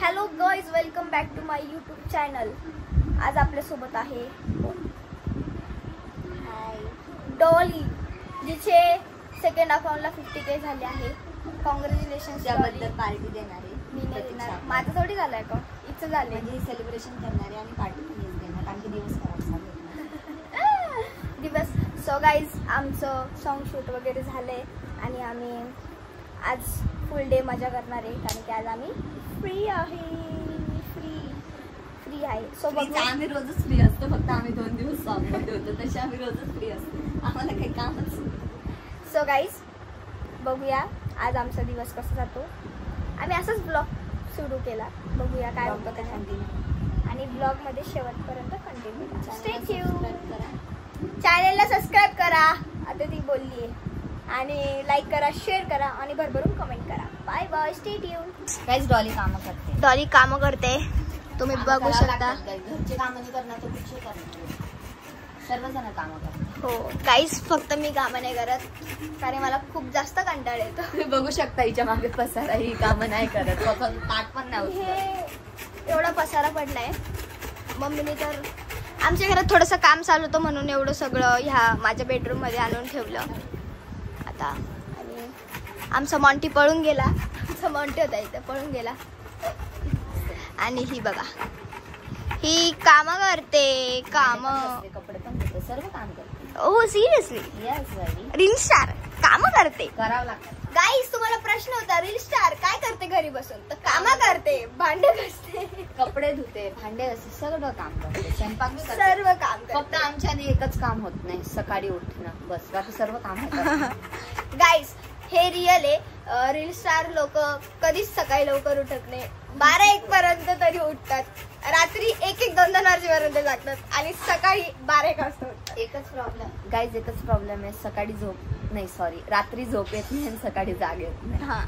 Hello guys, welcome back to my YouTube channel. आज आपल्यासोबत आहे डॉली, जिचे सेकंड अकाउंटला 50K झाले आहे. कॉंग्रॅच्युलेशन. त्याबद्दल पार्टी देणार आहे. मी नाही देणार, माझं थोडी झालं अकाउंट, इथं झालं. म्हणजे सेलिब्रेशन करणार आहे आणि पार्टी पण देणार, कारण की दिवस खराब झाले दिवस. सो गाईज, आमचं सॉन्ग शूट वगैरे झालंय आणि आम्ही आज फुल डे मजा करणार आहे, कारण की आज आम्ही फ्री आहे. फ्री आहे. सो आम्ही रोजच फ्री असतो, फक्त आम्ही 2 दिवस सॉन्ग मध्ये होतो, तसे आम्ही रोजच फ्री असतो, आम्हाला काही कामच. सो गाईज, बघूया आज आमचा दिवस कसा जातो. आम्ही असाच ब्लॉग सुरू केला, बघूया काय होतं ते कंटिन्यू, आणि ब्लॉग मध्ये शेवटपर्यंत कंटिन्यू. Stay tune. चॅनलला सबस्क्राईब करा, आता ती बोलली आहे, आणि लाईक करा, शेअर करा आणि भरभरून कमेंट करा. Bye bye, stay tune. काहीच डॉली कामं करते. डॉली कामं करते, तुम्ही बघू शकता. घरचे कामं नाही करणार तर कुठचे करणार, सर्वजण कामं करतात. हो काहीच, फक्त मी कामं नाही करत, कारण मला खूप जास्त कंटाळा येतो. तुम्ही बघू शकता हिच्या मागे पसारा, ही कामं नाही करत, ताट पण नाही. हे एवढा पसारा पडलाय. मम्मीने तर आमच्या घरात थोडंसं काम चालू होतं, म्हणून एवढं सगळं ह्या माझ्या बेडरूम मध्ये आणून ठेवलं आता. आणि आमचा मॉन्टी पळून गेला. आमचा मॉन्टी होता इथं, पळून गेला. आणि ही बघा, ही काम करते, काम, कपडे पण करते, सर्व काम करते. हो सिरियसली, रील स्टार काम करते, करावं लागतं. गाईस, तुम्हाला प्रश्न होता, रील स्टार काय करते घरी बसून? तर कामा करते, भांडे घासते, कपडे धुते, भांडे घासते, सगळं काम करते, स्वयंपाक सर्व काम करते. फक्त आमच्याने एकच काम होत नाही, सकाळी उठणं, बस. बाकी सर्व काम होतं. गाईस, हे रिअल आहे. रील स्टार लोक कधीच सकाळी लवकर उठत नाही, 12-1 पर्यंत तरी उठतात, रात्री 1-2 वाजेपर्यंत जागतात, आणि सकाळी 12-1 वाजता उठतात. एकच प्रॉब्लेम गाईज, एकच प्रॉब्लेम आहे, सकाळी झोप नाही, सॉरी, रात्री झोप येत नाही आणि सकाळी जाग येत नाही. हा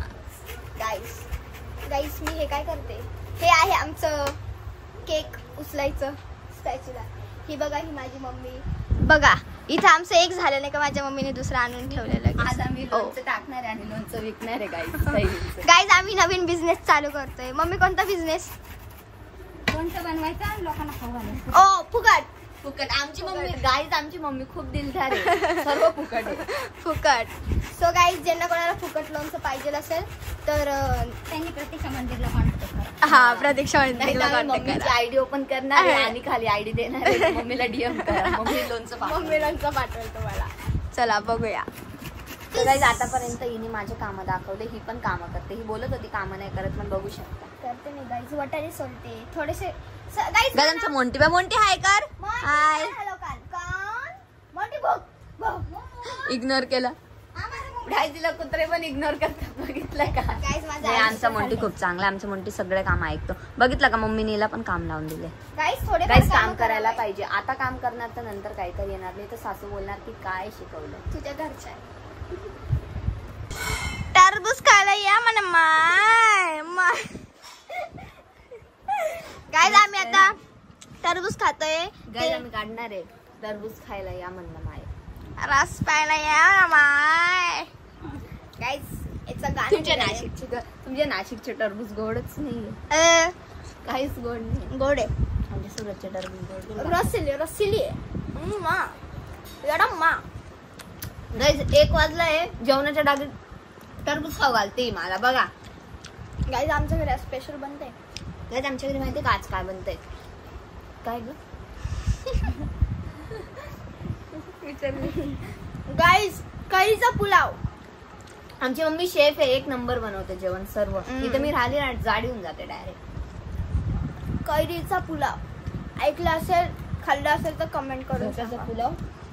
गाईस, मी हे काय करते, हे आहे आमचं केक उचलायचं स्पॅच्युला. ही बघा, ही माझी मम्मी. बघा इथं आमचं एक झालं नाही का, माझ्या मम्मीने दुसरं आणून ठेवलेलं. आज आम्ही लोणचं टाकणार आहे आणि लोणचं विकणार आहे गाईज. आम्ही नवीन बिझनेस चालू करतोय. मम्मी, कोणता बिझनेस? लोणचं बनवायचं आणि लोकांना खाऊ घालायचं. ओ फुकट. आमची मम्मी, गाईज आमची मम्मी खूप दिलदार आहे, सर्व फुकट आहे. फुकट. सो गाईज, ज्यांना कोणाला फुकट लोणचं पाहिजे असेल तर त्यांनी प्रतीक्षा मंदिरला कॉन्टॅक्ट करा. हा, प्रतीक्षा मंदिरला मम्मीची आयडी ओपन करणार आहे आणि खाली आयडी देणार आहे, मम्मीला डीएम करा, मम्मी लोणचं पाठवेल तुम्हाला. चला बघूया. तर गाईज, आतापर्यंत हिने माझे कामं दाखवले, ही पण कामं करते. ही बोलत होती कामं नाही करत, पण बघू शकता करते मी. गाईज, वटाने सोलते थोडेसे. गाईज, मोंटी हाय कर. हाय. हॅलो कान मोंटी, बघ इग्नोर केला. तिला कुत्रे पण इग्नोर करतात, बघितलं का? आमचा मोंटी खूप चांगला, आमचं मोंटी सगळे काम ऐकतो, बघितलं का? मम्मीनीला पण काम लावून दिले. गाईज, काम करायला पाहिजे. आता काम करणार तर नंतर काहीतरी येणार नाही, तर सासू बोलणार की काय शिकवलं तुझ्या घरच्या. टरबूज खायला या म्हणा माय. गाईज, आम्ही आता टरबूज खातोय. गाईज, आम्ही काढणार आहे टरबूज खायला या म्हणलं माय. रस प्यायला या माय. गाईज, इट्स अ गाणं. तुमच्या नाशिकचे टरबूज गोडच नाहीये, काहीच गोड नाही. गोड आहे आमच्या सुरतचे टरबूज गोड. रसिली मा. गाईज, 1 वाजलाय, जेवणाच्या डागीत टरबूज खाऊ घालते मला, बघा. गाईज, आमच्या घरी स्पेशल बनते. गाईज, आमच्या घरी माहिती का आज काय बनतंय? काय ग? गाईज, कढीचा पुलाव. आमची मम्मी शेफ आहे, 1 नंबर बनवते जेवण सर्व. इथं मी राहिली ना, जाडी होऊन जाते डायरेक्ट. कैरीचा पुलाव ऐकलं असेल, खाल्लं असेल तर कमेंट करून सांगा. पुलाव,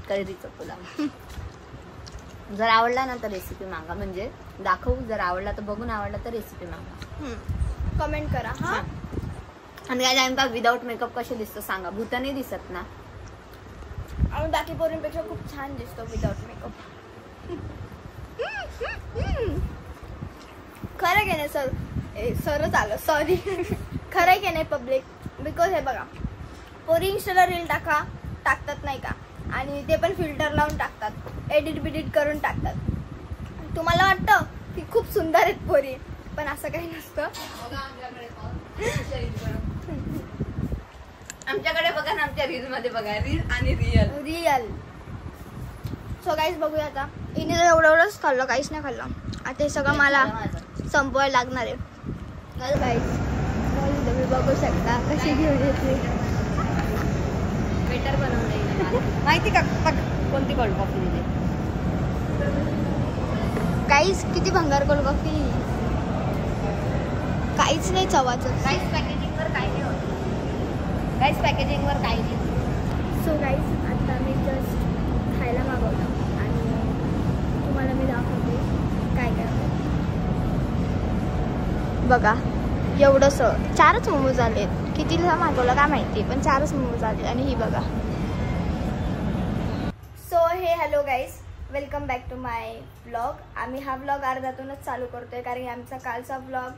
कैरीचा पुलाव. जर आवडला ना तर रेसिपी मागा, म्हणजे दाखवू. जर आवडला तर बघून, आवडला तर रेसिपी मागा, कमेंट करा. हा. आणि काय आम्ही विदाऊट मेकअप कसे दिसतो सांगा? भूत नाही दिसत ना? आणि बाकी पोरींपेक्षा खूप छान दिसतो विदाउट मेकअप. खरं की नाही सर? सरच आलं, सॉरी. खरं की नाही पब्लिक? बिकॉज हे बघा, पोरी इंस्टाला रील टाकतात नाही का, आणि ते पण फिल्टर लावून टाकतात, एडिट बिडिट करून टाकतात. तुम्हाला वाटतं की खूप सुंदर आहेत पोरी, पण असं काही नसतं. आमच्याकडे बघा ना, आमच्या रील मध्ये बघा, रील आणि रिअल. सो गाईस बघूया आता. हिने तर एवढंच खाल्लं, काहीच नाही खाल्लं. आता हे सगळं मला संपवायला लागणार आहे. गाईस तुम्ही बघू शकता कशी घेऊन येते. बेटर बनवलंय माहिती का कोणती कोल्ड कॉफी दिली. गाईस किती भंगार कोल्ड कॉफी, काहीच नाही चवाचं. गाईस पॅकेजिंगवर काही नाही होत. गाईस पॅकेजिंगवर काही नाही. सो गाईस आता मी जस्ट खायला मागवलं आणि तुम्हाला मी दाखवते काय काय. बघा एवढंसं 4च मोमोज आले. कितीला मागवलं काय माहिती, पण 4च मोमोज आले. आणि ही बघा. सो हे hello guys, welcome back to my blog. आम्ही हा ब्लॉग अर्ध्यातूनच चालू करतोय कारण की आमचा कालचा ब्लॉग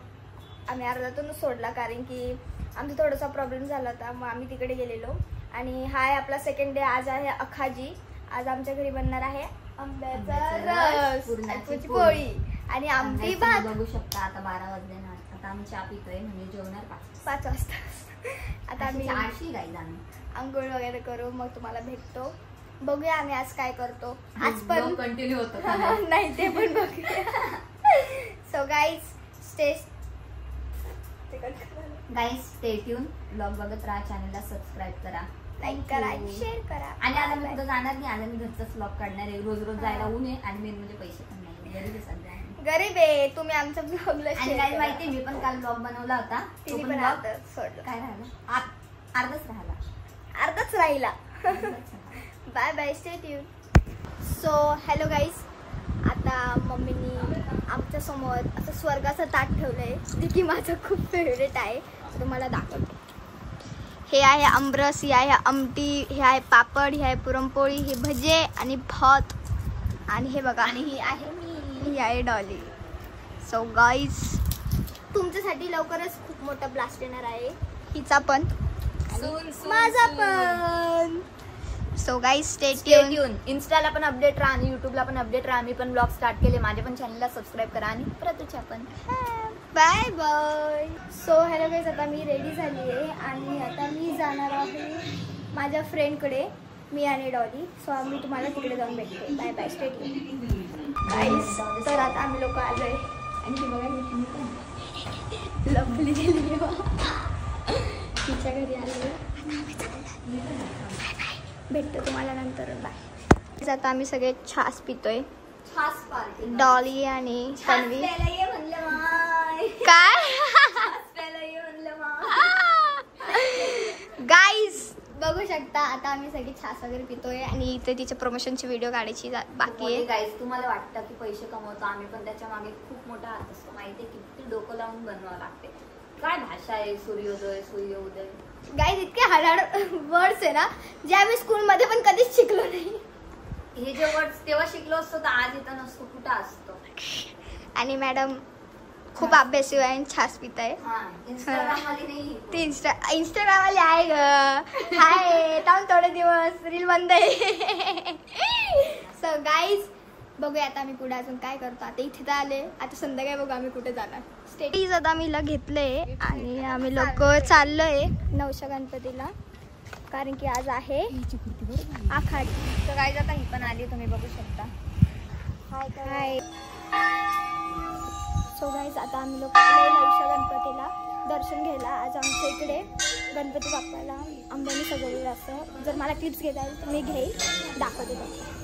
आम्ही अर्ध्यातूनच सोडला कारण की आमचा थोडासा प्रॉब्लेम झाला होता. मग आम्ही तिकडे गेलेलो आणि हा आहे आपला सेकंड डे. आज आहे अखाजी. आज आमच्या घरी बनणार आहे आंब्याचा रस, पुरणाची पोळी आणि आंबी भात. बघू शकता आता 12 वाजले ना. आता आम्ही चहा पितोय म्हणजे जेवणार 5 वाजता. आता आम्ही आंघोळ वगैरे करू मग तुम्हाला भेटतो. बघूया आम्ही आज काय करतो. आज पण कंटिन्यू होतं नाही ते पण बघूया. So guys stay tune. Blog बघत राहा, चॅनलला सबस्क्राईब करा, लाईक करा, शेअर करा. आणि आज आम्ही कुठं जाणार नाही. आज आम्ही घरचाच ब्लॉग काढणार आहे. रोज रोज जायला ऊन आहे आणि मेन म्हणजे पैसे पण नाही. गरीब आहे सध्या. गरीब आहे. तुम्ही आमच्या ब्लॉगला आणि काय माहिती, मी पण काल ब्लॉग बनवला होता. तिने पण सोडलं. काय राहिलं? अर्धाच राहिला. Bye bye, stay tune. So hello guys, आता मम्मीनी आमच्या समोर असं स्वर्गाचं ताट ठेवलंय जे की माझं खूप फेवरेट आहे. तुम्हाला दाखवते. हे आहे आमरस, ही आहे आमटी, हे आहे पापड, ही आहे पुरणपोळी, हे भजे आणि भात. आणि हे बघा, आणि ही आहे मी, ही आहे डॉली. सो गाईज तुमच्यासाठी लवकरच खूप मोठा ब्लास्ट येणार आहे. हिचा पण माझा पण. So guys stay tune. इन्स्टाला पण अपडेट राहा आणि युट्यूबला पण अपडेट राहा. मी पण ब्लॉग स्टार्ट केले. माझ्या पण चॅनलला सबस्क्राईब करा आणि प्रतुच्या पण. Bye bye. So hello guys, आता मी रेडी झाली आहे आणि आता मी जाणार आहे माझ्या फ्रेंडकडे, मी आणि डॉली. सो मी तुम्हाला तिकडे जाऊन भेटते. Bye bye, stay tune guys. तर आता आम्ही लोक आलोय आणि हे बघा लवली गेली तिच्या घरी आलो. भेटतो तुम्हाला नंतर. बाय. आता आम्ही सगळे छास पितोय. डॉली आणि तन्वी. काय गाईज बघू शकता आता आम्ही सगळी छास वगैरे पितोय आणि इथे तिच्या प्रमोशनची व्हिडिओ काढायची बाकी आहे. गाईज तुम्हाला वाटतं की पैसे कमवतो आम्ही, पण त्याच्या मागे खूप मोठा हात असतो. माहितीये किती डोकं लावून बनवावं लागते. काय भाषा आहे, सूर्योदय सूर्योदय. गाईज इतके हाडाड वर्ड्स आहे ना जे आम्ही स्कूलमध्ये पण कधीच शिकलो नाही. हे जे वर्ड्स तेव्हा शिकलो असतो तर आज इथं नसतो, कुठं असतो. आणि मॅडम खूप अभ्यासू आहे आणि छास पित आहे. ती इंस्टाग्राम वाली आहे ग. हाय थांब थोडे दिवस, रील बंद आहे. सो गाईज बघूया आता आम्ही पुढे अजून काय करतो. आता इथे तर आले, आता संध्याकाळी बघू आम्ही कुठे जाणार. स्टेटीज आता आम्ही घेतलंय आणि आम्ही लोक चाललोय नवशा गणपतीला कारण की आज आहे आखाडी. तर गाईज आता ही पण आली, तुम्ही बघू शकता. हाय. सो गाईज आता आम्ही लोक आलोय नवशा गणपतीला दर्शन घ्यायला. आज आमच्या इकडे गणपती बाप्पाला आंब्याने सजवलेलं असतं. जर मला क्लिप्स घेता येईल तर मी घेईल, दाखवते तुम्हाला.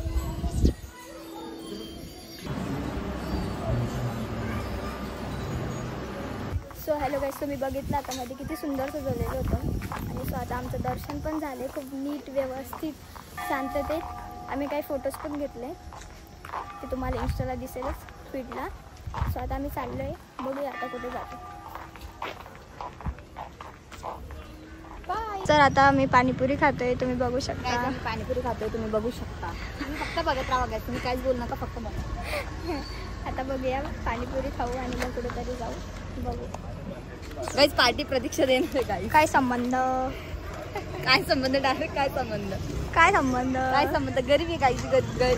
सो हॅलो गाईज, तुम्ही बघितलं आता मध्ये किती सुंदर सजवलेलं होतं. आणि सो आता आमचं दर्शन पण झाले खूप नीट व्यवस्थित शांततेत. आम्ही काही फोटोज पण घेतले, ते तुम्हाला इंस्टाला दिसेलच फीडला. सो आता आम्ही चाललो आहे, बघूया आता कुठे जातो. बाय. तर आता मी पाणीपुरी खातोय, तुम्ही बघू शकता. पाणीपुरी खातोय, तुम्ही बघू शकता. तुम्ही फक्त बघत राहा बघा, तुम्ही काहीच बोलू नका, फक्त बघा. आता बघूया पाणीपुरी खाऊ आणि मग कुठेतरी जाऊ. बघू गाईज पार्टी प्रतीक्षा देणार आहे. गाईज काय संबंध, काय संबंध, डायरेक्ट काय संबंध, काय संबंध, काय संबंध. गरीबी गाईज,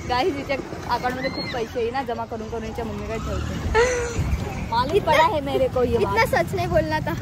गाईज हिच्या अकाउंटमध्ये खूप पैसे आहे ना, जमा करून करून हिच्या मम्मी काय ठेवते. मालूम पड़ा है मेरे को ये इतना सच नहीं बोलना था.